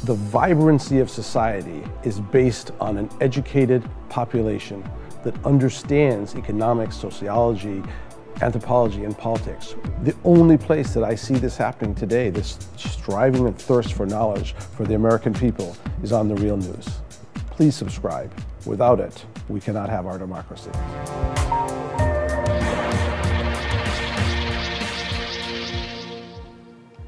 The vibrancy of society is based on an educated population that understands economics, sociology, anthropology, and politics. The only place that I see this happening today, this striving and thirst for knowledge for the American people, is on the Real News. Please subscribe. Without it, we cannot have our democracy.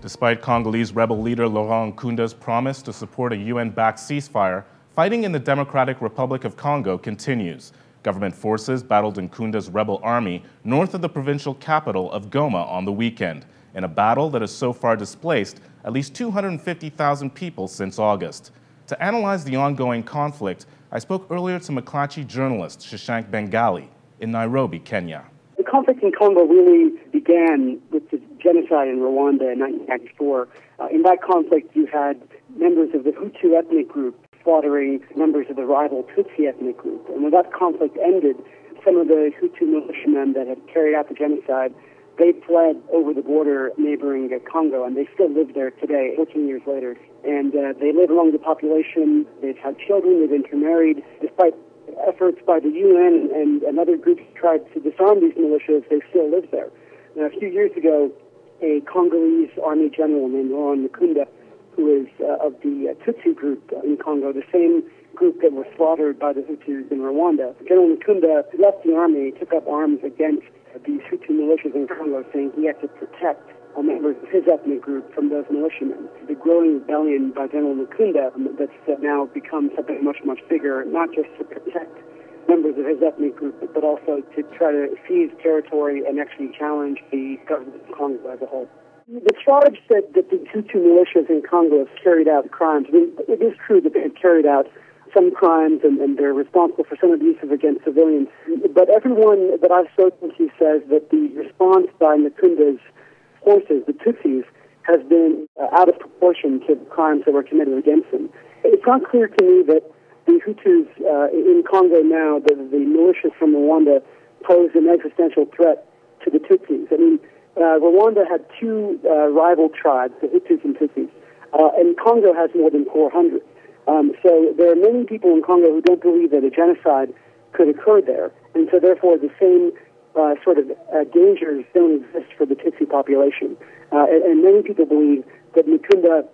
Despite Congolese rebel leader Laurent Nkunda's promise to support a UN-backed ceasefire, fighting in the Democratic Republic of Congo continues. Government forces battled Nkunda's rebel army north of the provincial capital of Goma on the weekend, in a battle that has so far displaced at least 250,000 people since August. To analyze the ongoing conflict, I spoke earlier to McClatchy journalist Shashank Bengali in Nairobi, Kenya. The conflict in Congo really began with the genocide in Rwanda in 1994. In that conflict, you had members of the Hutu ethnic group slaughtering members of the rival Tutsi ethnic group. And when that conflict ended, some of the Hutu militiamen that had carried out the genocide, they fled over the border neighboring Congo, and they still live there today, 14 years later. And they live among the population, they've had children, they've intermarried. Despite efforts by the UN and other groups tried to disarm these militias, they still live there. Now, a few years ago, a Congolese army general named Laurent Nkunda, who is of the Tutsi group in Congo, the same group that was slaughtered by the Hutus in Rwanda. General Nkunda left the army, took up arms against these Hutu militias in Congo, saying he had to protect members of his ethnic group from those militiamen. The growing rebellion by General Nkunda that's now become something much, much bigger, not just to protect members of his ethnic group, but also to try to seize territory and actually challenge the government of Congo as a whole. The charge that the Hutu militias in Congo have carried out crimes, I mean, it is true that they have carried out some crimes and they're responsible for some abuses against civilians, but everyone that I've spoken to says that the response by Nkunda's forces, the Tutsis, has been out of proportion to the crimes that were committed against them. It's not clear to me that the Hutus in Congo now, the militias from Rwanda, pose an existential threat to the Tutsis. I mean, Rwanda had two rival tribes, the Hutus and Tutsis, and Congo has more than 400. So there are many people in Congo who don't believe that a genocide could occur there, and so therefore the same sort of dangers don't exist for the Tutsi population. And many people believe that Nkunda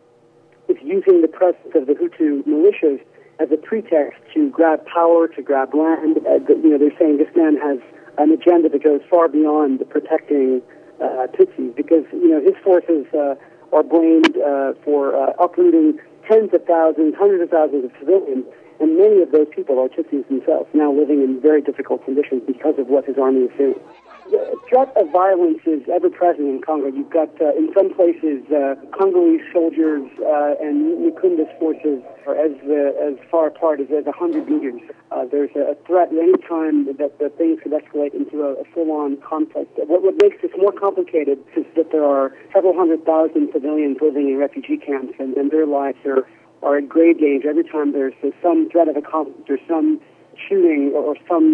is using the presence of the Hutu militias as a pretext to grab power, to grab land. They're saying this man has an agenda that goes far beyond protecting Tutsis, because his forces are blamed for uprooting tens of thousands, hundreds of thousands of civilians, and many of those people are Tutsis themselves, now living in very difficult conditions because of what his army is doing. The threat of violence is ever present in Congo. You've got, in some places, Congolese soldiers and Nkunda's forces are as far apart as 100 meters. There's a threat at any time that things could escalate into a full-on conflict. What makes this more complicated is that there are several 100,000 civilians living in refugee camps, and their lives are at grave danger every time there's some threat of a conflict or some shooting or some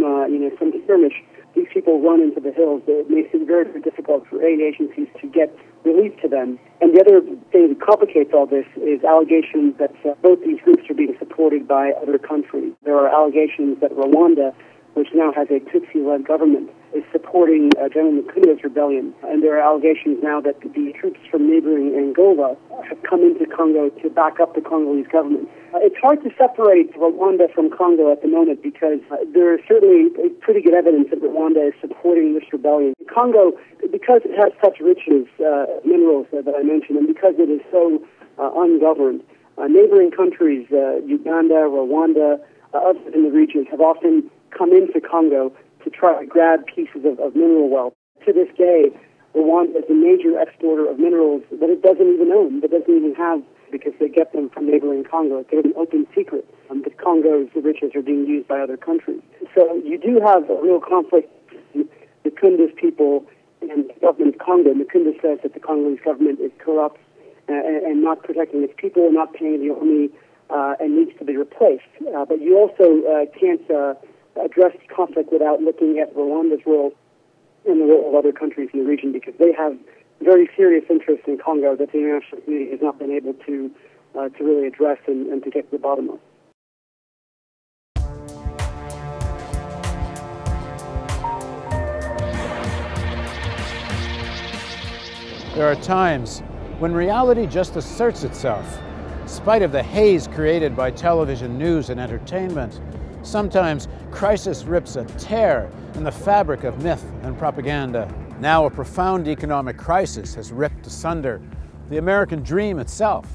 skirmish. These people run into the hills. It makes it very, very difficult for aid agencies to get relief to them. And the other thing that complicates all this is allegations that both these groups are being supported by other countries. There are allegations that Rwanda, which now has a Tutsi-led government, is supporting General Nkunda's rebellion. And there are allegations now that the troops from neighboring Angola have come into Congo to back up the Congolese government. It's hard to separate Rwanda from Congo at the moment because there is certainly pretty good evidence that Rwanda is supporting this rebellion. Congo, because it has such riches, minerals that I mentioned, and because it is so ungoverned, neighboring countries, Uganda, Rwanda, others in the region have often come into Congo to try to grab pieces of mineral wealth. To this day, Rwanda is a major exporter of minerals that it doesn't even own, that doesn't even have, because they get them from neighboring Congo. It's an open secret that Congo's riches are being used by other countries. So you do have a real conflict between Nkunda's people and the government of Congo. Nkunda says that the Congolese government is corrupt and not protecting its people, not paying the army, and needs to be replaced. But you also can't address conflict without looking at Rwanda's role and the role of other countries in the region, because they have very serious interests in Congo that the international community has not been able to to really address and to get to the bottom of. There are times when reality just asserts itself, in spite of the haze created by television news and entertainment. Sometimes crisis rips a tear in the fabric of myth and propaganda. Now a profound economic crisis has ripped asunder the American dream itself.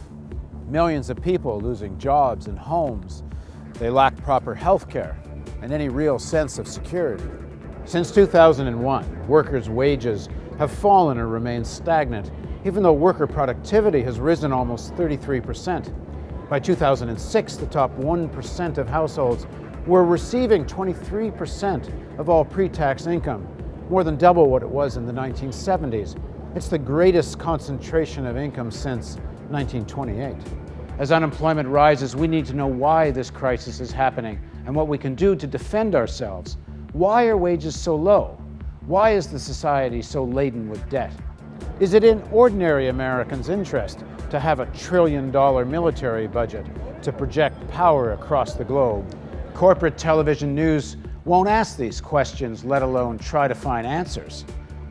Millions of people losing jobs and homes. They lack proper health care and any real sense of security. Since 2001, workers' wages have fallen or remained stagnant, even though worker productivity has risen almost 33%. By 2006, the top 1% of households were receiving 23% of all pre-tax income, more than double what it was in the 1970s. It's the greatest concentration of income since 1928. As unemployment rises, we need to know why this crisis is happening and what we can do to defend ourselves. Why are wages so low? Why is the society so laden with debt? Is it in ordinary Americans' interest to have a $1 trillion military budget to project power across the globe? Corporate television news won't ask these questions, let alone try to find answers.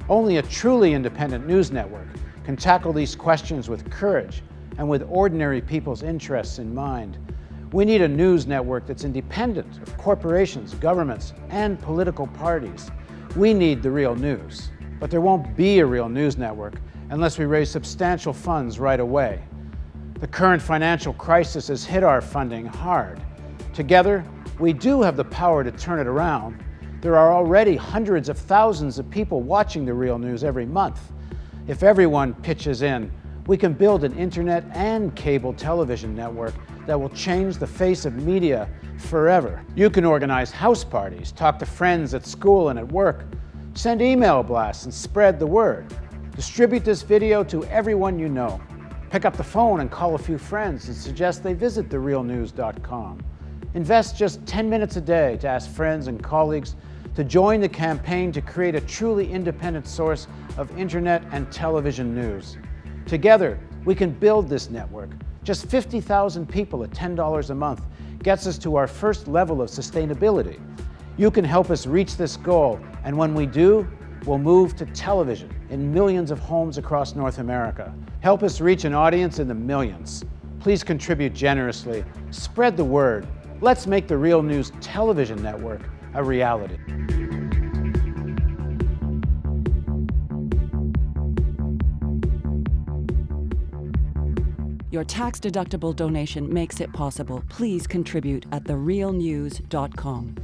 Only a truly independent news network can tackle these questions with courage and with ordinary people's interests in mind. We need a news network that's independent of corporations, governments, and political parties. We need the real news. But there won't be a real news network unless we raise substantial funds right away. The current financial crisis has hit our funding hard. Together, we do have the power to turn it around. There are already hundreds of thousands of people watching the real news every month. If everyone pitches in, we can build an internet and cable television network that will change the face of media forever. You can organize house parties, talk to friends at school and at work, send email blasts and spread the word. Distribute this video to everyone you know. Pick up the phone and call a few friends and suggest they visit therealnews.com. Invest just 10 minutes a day to ask friends and colleagues to join the campaign to create a truly independent source of internet and television news. Together, we can build this network. Just 50,000 people at $10 a month gets us to our first level of sustainability. You can help us reach this goal, and when we do, we'll move to television in millions of homes across North America. Help us reach an audience in the millions. Please contribute generously. Spread the word. Let's make the Real News television network a reality. Your tax-deductible donation makes it possible. Please contribute at therealnews.com.